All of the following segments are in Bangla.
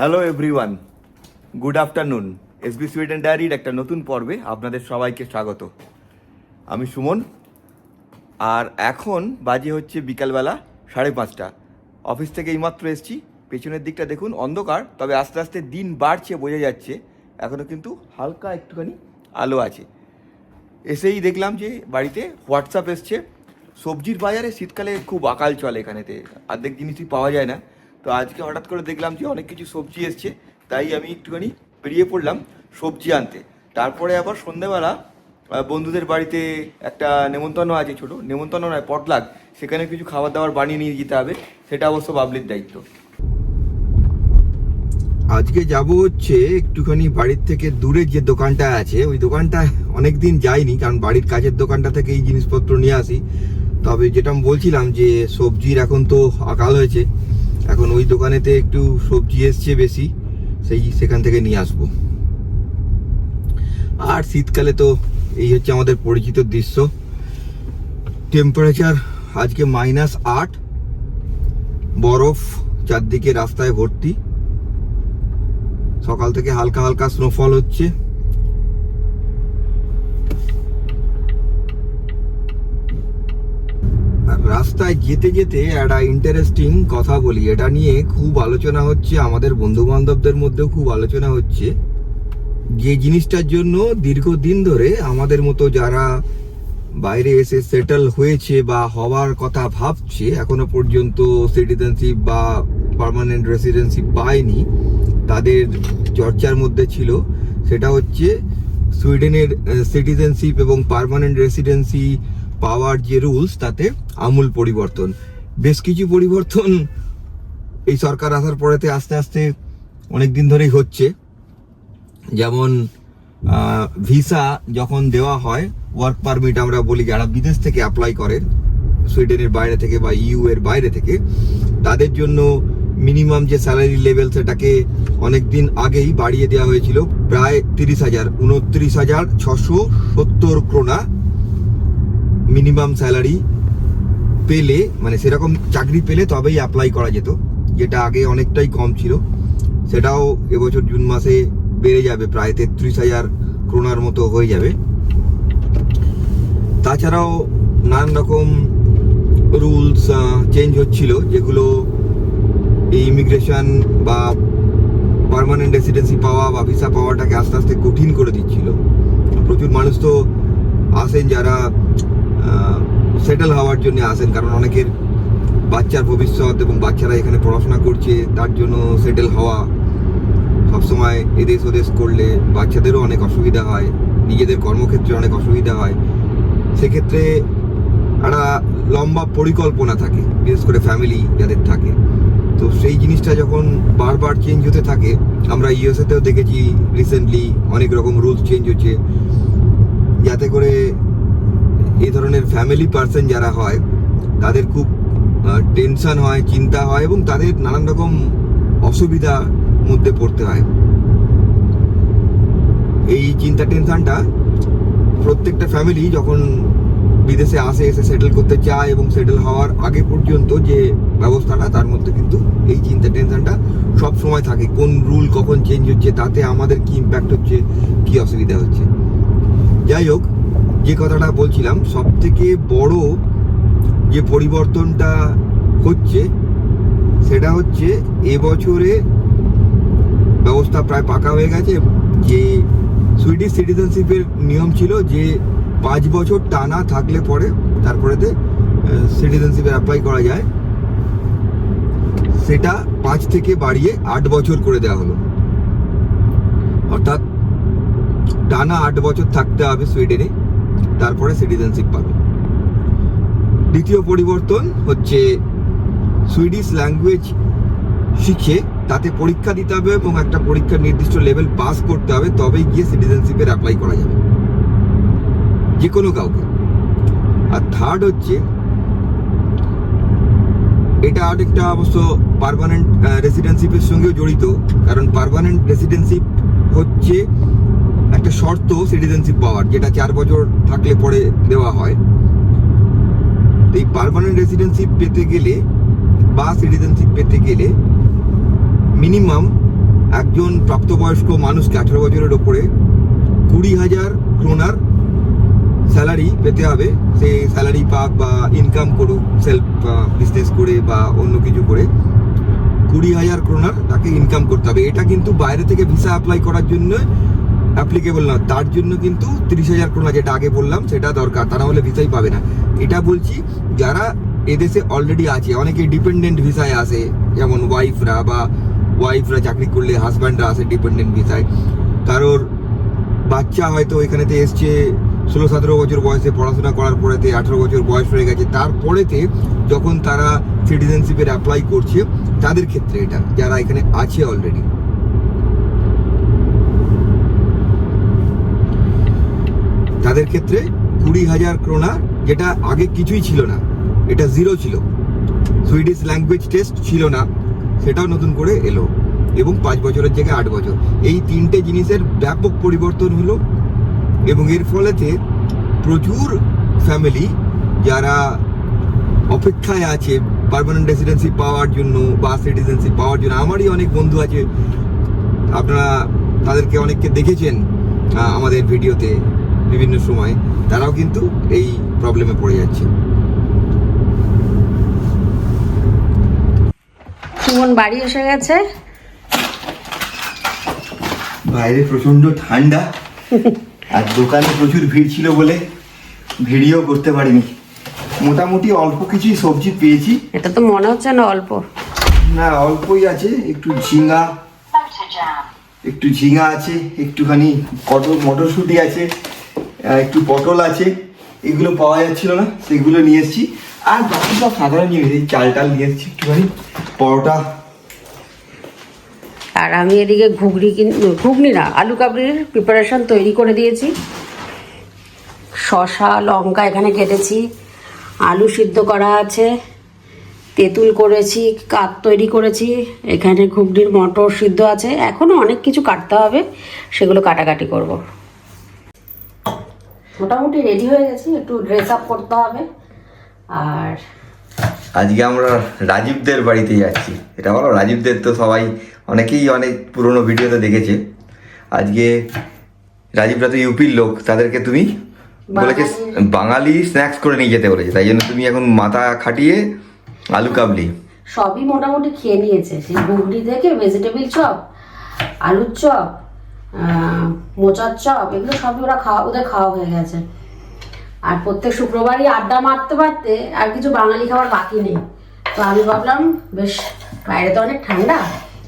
Hello everyone, good afternoon. SB Sweden ডায়েরির একটা নতুন পর্বে আপনাদের সবাইকে স্বাগত। আমি সুমন, আর এখন বাজে হচ্ছে বিকালবেলা 5:30। অফিস থেকে এইমাত্র এসেছি। পেছনের দিকটা দেখুন অন্ধকার, তবে আস্তে আস্তে দিন বাড়ছে, বোঝা যাচ্ছে। এখনও কিন্তু হালকা একটুখানি আলো আছে। এসেই দেখলাম যে বাড়িতে হোয়াটসঅ্যাপ এসছে। সবজির বাজারে শীতকালে খুব আকাল চলে, এখানেতে অর্ধেক জিনিসই পাওয়া যায় না। তো আজকে হঠাৎ করে দেখলাম যে অনেক কিছু সবজি এসছে, তাই আমি একটুখানি বেরিয়ে পড়লাম সবজি আনতে। তারপরে আবার সন্ধ্যেবেলা বন্ধুদের বাড়িতে একটা নেমন্তন্ন আছে, ছোটো নেমন্তন্ন নয়, পটলাগ। সেখানে কিছু খাবার দাবার বানিয়ে নিয়ে যেতে হবে, সেটা অবশ্য বাবলির দায়িত্ব। আজকে যাব হচ্ছে একটুখানি বাড়ির থেকে দূরে যে দোকানটা আছে, ওই দোকানটা অনেক দিন যাইনি, কারণ বাড়ির কাছের দোকানটা থেকে এই জিনিসপত্র নিয়ে আসি। তবে যেটা আমি বলছিলাম যে সবজির এখন তো আকাল হয়েছে, এখন ওই দোকানেতে একটু সবজি এসছে বেশি, সেখান থেকে নিয়ে আসবো। আর শীতকালে তো এই হচ্ছে আমাদের পরিচিত দৃশ্য। টেম্পারেচার আজকে -8, বরফ চারদিকে রাস্তায় ভর্তি। সকাল থেকে হালকা হালকা স্নোফল হচ্ছে। রাস্তায় যেতে যেতে একটা ইন্টারেস্টিং কথা বলি, এটা নিয়ে খুব আলোচনা হচ্ছে, আমাদের বন্ধু বান্ধবদের মধ্যেও খুব আলোচনা হচ্ছে। যে জিনিসটার জন্য দীর্ঘদিন ধরে আমাদের মতো যারা বাইরে এসে সেটেল হয়েছে বা হওয়ার কথা ভাবছে, এখনো পর্যন্ত সিটিজেনশিপ বা পার্মানেন্ট রেসিডেন্সি পায়নি, তাদের চর্চার মধ্যে ছিল, সেটা হচ্ছে সুইডেনের সিটিজেনশিপ এবং পার্মানেন্ট রেসিডেন্সি পাওয়ার যে রুলস, তাতে আমূল পরিবর্তন। বেশ কিছু পরিবর্তন এই সরকার আসার পরেতে আস্তে আস্তে অনেক দিন ধরেই হচ্ছে। যেমন ভিসা যখন দেওয়া হয়, ওয়ার্ক পারমিট আমরা বলি, যারা বিদেশ থেকে অ্যাপ্লাই করে সুইডেনের বাইরে থেকে বা ইউ এর বাইরে থেকে, তাদের জন্য মিনিমাম যে স্যালারি লেভেল, সেটাকে অনেক দিন আগেই বাড়িয়ে দেওয়া হয়েছিল। প্রায় 29,670 ক্রোনা মিনিমাম স্যালারি পেলে, মানে সেরকম চাকরি পেলে তবেই অ্যাপ্লাই করা যেত, যেটা আগে অনেকটাই কম ছিল। সেটাও এবছর জুন মাসে বেড়ে যাবে, প্রায় 33,000 ক্রোনার মতো হয়ে যাবে। তাছাড়াও নানান রকম রুলস চেঞ্জ হচ্ছিল, যেগুলো এই ইমিগ্রেশন বা পার্মানেন্ট রেসিডেন্সি পাওয়া বা ভিসা পাওয়াটাকে আস্তে আস্তে কঠিন করে দিচ্ছিল। প্রচুর মানুষ তো আসেন যারা সেটেল হওয়ার জন্য আসেন, কারণ অনেকের বাচ্চার ভবিষ্যৎ এবং বাচ্চারা এখানে পড়াশোনা করছে, তার জন্য সেটেল হওয়া। সবসময় এদেশ ওদেশ করলে বাচ্চাদেরও অনেক অসুবিধা হয়, নিজেদের কর্মক্ষেত্রে অনেক অসুবিধা হয়। সেক্ষেত্রে একটা লম্বা পরিকল্পনা থাকে, বিশেষ করে ফ্যামিলি যাদের থাকে। তো সেই জিনিসটা যখন বারবার চেঞ্জ হতে থাকে, আমরা ইউএসএতেও দেখেছি রিসেন্টলি অনেক রকম রুলস চেঞ্জ হচ্ছে, যাতে করে এই ধরনের ফ্যামিলি পার্সন যারা হয় তাদের খুব টেনশন হয়, চিন্তা হয়, এবং তাদের নানান রকম অসুবিধার মধ্যে পড়তে হয়। এই চিন্তা টেনশনটা প্রত্যেকটা ফ্যামিলি যখন বিদেশে আসে, এসে সেটেল করতে চায়, এবং সেটেল হওয়ার আগে পর্যন্ত যে ব্যবস্থাটা, তার মধ্যে কিন্তু এই চিন্তা টেনশনটা সব সময় থাকে। কোন রুল কখন চেঞ্জ হচ্ছে, তাতে আমাদের কি ইম্প্যাক্ট হচ্ছে, কি অসুবিধা হচ্ছে। যাই হোক, যে কথাটা বলছিলাম, সব থেকে বড় যে পরিবর্তনটা হচ্ছে সেটা হচ্ছে এবছরে ব্যবস্থা প্রায় পাকা হয়ে গেছে। যে সুইডিশ সিটিজেনশিপের নিয়ম ছিল যে 5 বছর টানা থাকলে পরে তারপরেতে সিটিজেনশিপে অ্যাপ্লাই করা যায়, সেটা 5 থেকে বাড়িয়ে 8 বছর করে দেওয়া হলো। অর্থাৎ টানা 8 বছর থাকতে হবে সুইডেনে, তারপরে সিটিজেনশিপ পাবে। দ্বিতীয় পরিবর্তন হচ্ছে সুইডিশ ল্যাঙ্গুয়েজ শিখে তাতে পরীক্ষা দিতে হবে, এবং একটা পরীক্ষার নির্দিষ্ট লেভেল পাস করতে হবে, তবেই গিয়ে সিটিজেনশিপের অ্যাপ্লাই করা যাবে যে কোনো কাউকে। আর থার্ড হচ্ছে, এটা আরেকটা অবশ্য পার্মানেন্ট রেসিডেন্সিপের সঙ্গেও জড়িত, কারণ পার্মানেন্ট রেসিডেন্সিপ হচ্ছে একটা শর্ত সিটিজেনশিপ পাওয়ার, যেটা 4 বছর থাকলে পরে দেওয়া হয়। এই পার্মানেন্ট রেসিডেন্সিপ পেতে গেলে বা সিটিজেনশিপ পেতে গেলে মিনিমাম একজন প্রাপ্তবয়স্ক মানুষকে 18 বছরের ওপরে 20,000 ক্রোনার স্যালারি পেতে হবে। সে স্যালারি পাক বা ইনকাম করুক সেলফ বিজনেস করে বা অন্য কিছু করে, 20,000 ক্রোনার তাকে ইনকাম করতে হবে। এটা কিন্তু বাইরে থেকে ভিসা অ্যাপ্লাই করার জন্য অ্যাপ্লিকেবল না, তার জন্য কিন্তু 30,000 ক্রোনার যেটা আগে বললাম সেটা দরকার, তা না হলে ভিসাই পাবে না। এটা বলছি যারা এদেশে অলরেডি আছে, অনেকে ডিপেন্ডেন্ট ভিসায় আসে, যেমন ওয়াইফরা চাকরি করলে হাজব্যান্ডরা আসে ডিপেন্ডেন্ট ভিসায়। কারোর বাচ্চা হয়তো এখানেতে এসছে 16-17 বছর বয়সে, পড়াশোনা করার পরেতে 18 বছর বয়স হয়ে গেছে, তারপরেতে যখন তারা সিটিজেনশিপের অ্যাপ্লাই করছে, তাদের ক্ষেত্রে এটা যারা এখানে আছে অলরেডি। তাদের ক্ষেত্রে 20,000 ক্রোনা, যেটা আগে কিছুই ছিল না, এটা জিরো ছিল। সুইডিশ ল্যাঙ্গুয়েজ টেস্ট ছিল না, সেটাও নতুন করে এলো, এবং 5 বছরের জায়গায় 8 বছর। এই তিনটে জিনিসের ব্যাপক পরিবর্তন হলো, এবং এর ফলেতে প্রচুর ফ্যামিলি যারা অপেক্ষায় আছে পার্মানেন্ট রেসিডেন্সি পাওয়ার জন্য বা সিটিজেনশিপ পাওয়ার জন্য, আমারই অনেক বন্ধু আছে, আপনারা তাদেরকে অনেককে দেখেছেন আমাদের ভিডিওতে বিভিন্ন সময়, তারাও কিন্তু এই প্রবলেমে পড়ে যাচ্ছে। সুমন বাড়ি এসে গেছে। বাইরে প্রচন্ড ঠান্ডা আর দোকানে প্রচুর ভিড় ছিল বলে ভিডিও করতে পারিনি। মোটামুটি অল্প কিছুই সবজি পেয়েছি। এটা তো মনে হচ্ছে না অল্প, না অল্পই আছে, একটু ঝিঙা আছে, একটুখানি মটরশুঁটি আছে, একটু পটল আছে, এগুলো পাওয়া যাচ্ছিল না, সেগুলো নিয়ে এসেছি। আর বাকি সব সাধারণ জিনিস, চাল নিয়ে এসেছি, একটুখানি পরোটা। আর আমি এদিকে ঘুগনি না, আলু কাবলির প্রিপারেশন তৈরি করে দিয়েছি। শসা লঙ্কা এখানে কেটেছি, আলু সিদ্ধ করা আছে, তেঁতুল করেছি, কাত তৈরি করেছি, এখানে ঘুগনির মটর সিদ্ধ আছে। এখনও অনেক কিছু কাটতে হবে, সেগুলো কাটাকাটি করব। মোটামুটি রেডি হয়ে গেছি, একটু ড্রেস আপ করতে হবে। আর আজকে আমরা রাজীবদের বাড়িতে যাচ্ছি। এটা বলো, রাজীবদের তো সবাই অনেকেই অনেক পুরনো ভিডিওতে দেখেছে। আজকে রাজীবরা তো ইউপির লোক, তাদেরকে তুমি বলেছে বাঙালি স্ন্যাক্স করে নিয়ে যেতে বলেছে, তাই জন্য তুমি এখন মাথা খাটিয়ে আলু কাবলি সবই মোটামুটি খেয়ে নিয়েছে। সেই ঘুগনি থেকে ভেজিটেবিল চপ, আলুর চপ, মোচার চপ, এগুলো সবই ওদের খাওয়া হয়ে গেছে। আর প্রত্যেক শুক্রবারই আড্ডা মারতে মারতে আর কিছু বাঙালি খাবার বাকি নেই। তো আমি ভাবলাম বেশ, বাইরে তো অনেক ঠান্ডা,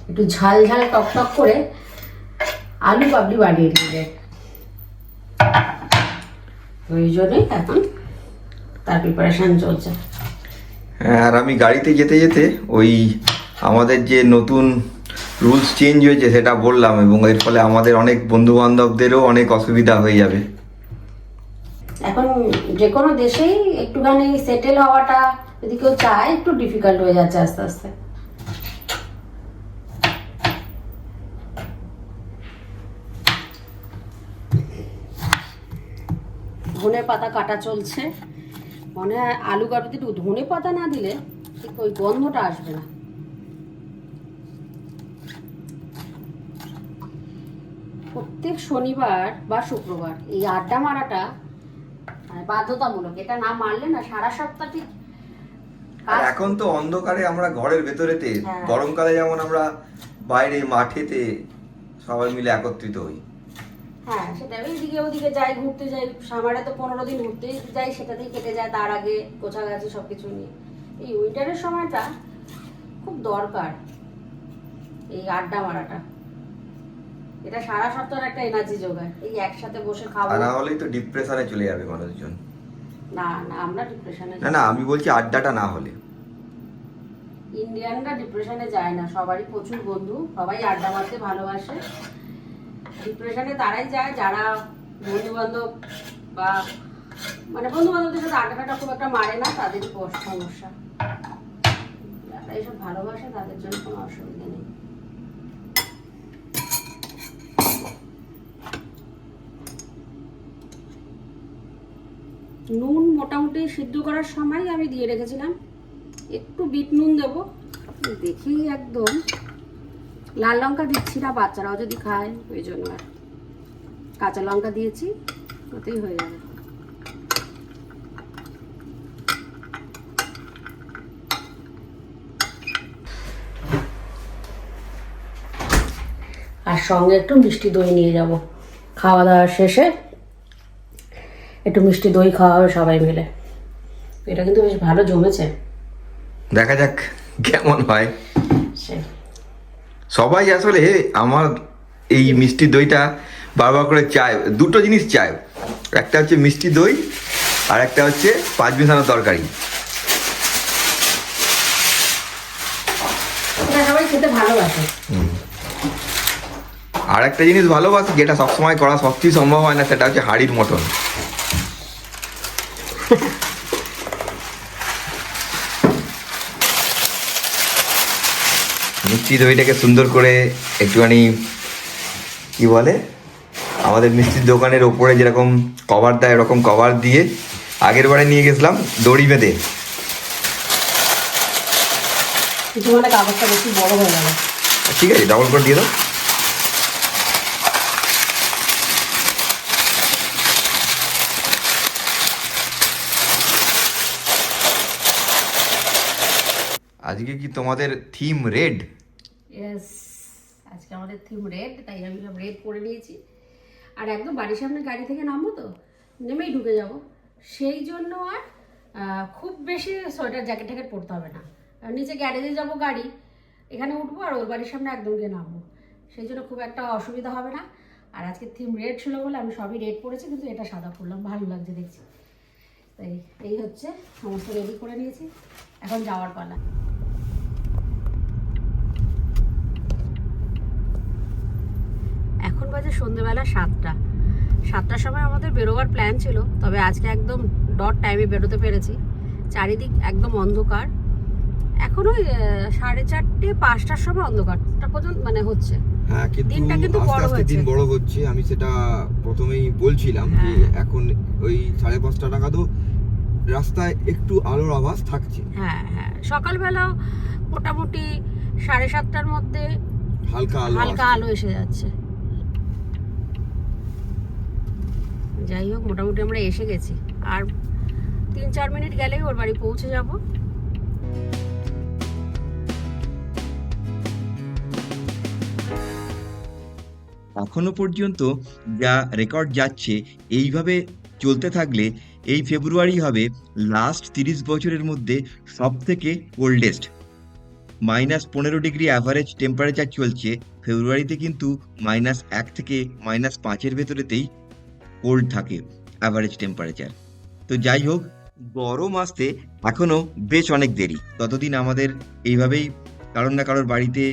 একটু ঝাল ঝাল টক টক করে আলু কাবলি বানিয়ে দিলে। ওই জন্যই এখন তার প্রিপারেশন চলছে। হ্যাঁ, আর আমি গাড়িতে যেতে যেতে ওই আমাদের যে নতুন রুলস চেঞ্জ হয়েছে সেটা বললাম, এবং এর ফলে আমাদের অনেক বন্ধু বান্ধবদেরও অনেক অসুবিধা হয়ে যাবে। এখন যে কোনো দেশেই একটুখানি সেটেল হওয়াটা যদি কেউ চায়, একটু ডিফিকাল্ট হয়ে যাচ্ছে আস্তে আস্তে। ধনে পাতা কাটা চলছে। মনে হয় আলু কাটতে একটু ধনে পাতা না দিলে ঠিক ওই গন্ধটা আসবে না। প্রত্যেক শনিবার বা শুক্রবার এই আড্ডা মারাটা বাধ্যতামূলক। এটা না মারলে না সারা সপ্তাহ ঠিক। এখন তো অন্ধকারে আমরা ঘরের ভেতরেতে, গরমকালে যেমন আমরা বাইরে মাঠেতে সবাই মিলে একত্রিত হই। হ্যাঁ, সেটা এইদিকে ওদিকে যাই, ঘুরতে যাই, সামারে তো 15 দিন ঘুরতে যাই, সেটাতেই কেটে যায়। তার আগে গোছাগাছি সবকিছু নিয়ে এই উইন্টারের সময়টা খুব দরকার, এই আড্ডা মারাটা। এটা সারা সপ্তাহের একটা এনার্জি যোগায়। এই একসাথে বসে খাবো, না হলেই তো ডিপ্রেশনে চলে যাবে মানুষজন। না আমরা ডিপ্রেশনে না, আমি বলছি আড্ডাটা না হলে। ইন্ডিয়ানরা ডিপ্রেশনে যায় না, সবারই প্রচুর বন্ধু, সবাই আড্ডা মারতে ভালোবাসে। ডিপ্রেশনে তারাই যায় যারা বন্ধু বান্ধব বা বন্ধু বান্ধবদের সাথে আড্ডাটা খুব একটা মারে না, তাদেরই সমস্যা। যারা এইসব ভালোবাসে তাদের জন্য কোনো অসুবিধা নেই। নুন মোটামুটি সিদ্ধ করার সময় আমি দিয়ে রেখেছিলাম, একটু বিট নুন দেবো। দেখি একদম লাল লঙ্কা দিচ্ছি না, বাচ্চারাও যদি খায় ওই জন্য আর কাঁচা লঙ্কা দিয়েছি, ওতেই হয়ে যাবে। আর সঙ্গে একটু মিষ্টি দই নিয়ে যাব, খাওয়া দাওয়ার শেষে একটু মিষ্টি দই খাওয়া হবে সবাই মিলে। এটা কিন্তু বেশ ভালো জমেছে, দেখা যাক কেমন হয়। সবাই আসলে আমার এই মিষ্টি দইটা বারবার করে চায়, দুটো জিনিস চায়, একটা হচ্ছে মিষ্টি দই আর একটা হচ্ছে পাঁচ মিশানো তরকারি। সবাই খেতে ভালোবাসে। আর একটা জিনিস ভালোবাসি যেটা সবসময় করা সত্যিই সম্ভব হয় না, সেটা হচ্ছে হাঁড়ির মটন। মিষ্টি দইটাকে সুন্দর করে একটুখানি কি বলে আমাদের মিষ্টির দোকানের ওপরে যেরকম কভার দেয় এরকম কভার দিয়ে আগের বারে নিয়ে গেছিলাম দড়ি বেঁধে। কাগজটা বেশি বড় হয়ে গেল, ঠিক আছে ডাবল করে দিয়ে দাও। আজকে কি তোমাদের থিম রেড? ইয়েস, আজকে আমাদের থিম রেড, তাই আমি সব রেড করে নিয়েছি। আর একদম বাড়ির সামনে গাড়ি থেকে নামবো তো, নেমেই ঢুকে যাব, সেই জন্য আর খুব বেশি সোয়েটার জ্যাকেট ট্যাকেট পরতে হবে না। আর নিচে গ্যারেজে যাব গাড়ি, এখানে উঠবো আর ওর বাড়ির সামনে একদম গিয়ে নামবো, সেই জন্য খুব একটা অসুবিধা হবে না। আর আজকে থিম রেড ছিল বলে আমি সবই রেড পরেছি, কিন্তু এটা সাদা পরলাম, ভালো লাগছে দেখছি। তাই এই হচ্ছে সমস্ত রেডি করে নিয়েছি, এখন যাওয়ার পালা। এখন বাজে সন্ধ্যেবেলা 7টার সময় আমাদের বেরোবার প্ল্যান ছিল, তবে আজকে একদম ডট টাইমে বেরোতে পেরেছি। চারিদিক একদম অন্ধকার, এখন ওই 4:30 5টার সময় অন্ধকারটা পর্যন্ত মানে হচ্ছে। হ্যাঁ, দিনটা কিন্তু বড় হচ্ছে, দিন বড় হচ্ছে। আমি সেটা প্রথমেই বলছিলাম যে এখন ওই 5:30 নাগাদও রাস্তায় একটু আলোর আভাস থাকছে। হ্যাঁ হ্যাঁ, সকালবেলাও মোটামুটি 7:30টার মধ্যে হালকা আলো এসে যাচ্ছে। যাই হোক, মোটামুটি আমরা এসে গেছি, আর 3-4 মিনিট গেলেই ওর বাড়ি পৌঁছে যাব। এখনো পর্যন্ত যা রেকর্ড যাচ্ছে এইভাবে চলতে থাকলে এই ফেব্রুয়ারি হবে লাস্ট 30 বছরের মধ্যে সব থেকে কোল্ডেস্ট। -15 ডিগ্রি অ্যাভারেজ টেম্পারেচার চলছে ফেব্রুয়ারিতে, কিন্তু -1 থেকে -5-এর ভেতরেতেই কোল্ড থাকে অ্যাভারেজ টেম্পারেচার। তো যাই হোক, গরম আসতে এখনো বেশ অনেক দেরি, ততদিন আমাদের এইভাবেই কারোর না কারোর বাড়িতে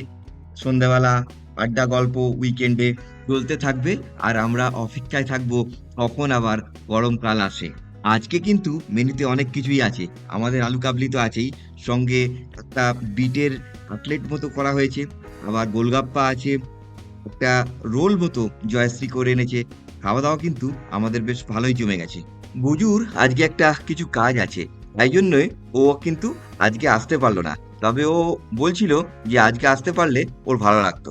সন্ধ্যাবেলা আড্ডা গল্প উইকেন্ডে চলতে থাকবে, আর আমরা অপেক্ষায় থাকবো কখন আবার গরমকাল আসে। আজকে কিন্তু মেনুতে অনেক কিছুই আছে, আমাদের আলু কাবলি তো আছেই, সঙ্গে একটা বিটের কাটলেট মতো করা হয়েছে, আবার গোলগাপ্পা আছে, একটা রোল মতো জয়শ্রী করে এনেছে। খাওয়া দাওয়া কিন্তু আমাদের বেশ ভালোই জমে গেছে। বুজুর আজকে একটা কিছু কাজ আছে, তাই জন্যই ও কিন্তু আজকে আসতে পারলো না, তবে ও বলছিল যে আজকে আসতে পারলে ওর ভালো লাগতো।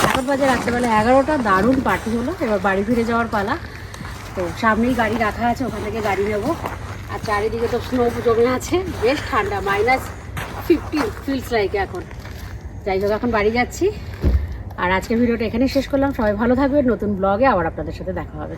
এখন বাজে রাত্রেবেলা 11টা, দারুণ পার্টি হলো, এবার বাড়ি ফিরে যাওয়ার পালা। তো সামনেই গাড়ি রাখা আছে, ওখান থেকে গাড়ি নেবো। আর চারিদিকে তো স্নো জমে আছে, বেশ ঠান্ডা, -15 ফিলস লাইক এখন। যাই হোক, এখন বাড়ি যাচ্ছি। আর আজকের ভিডিওটা এখানেই শেষ করলাম। সবাই ভালো থাকবেন, নতুন ব্লগে আবার আপনাদের সাথে দেখা হবে।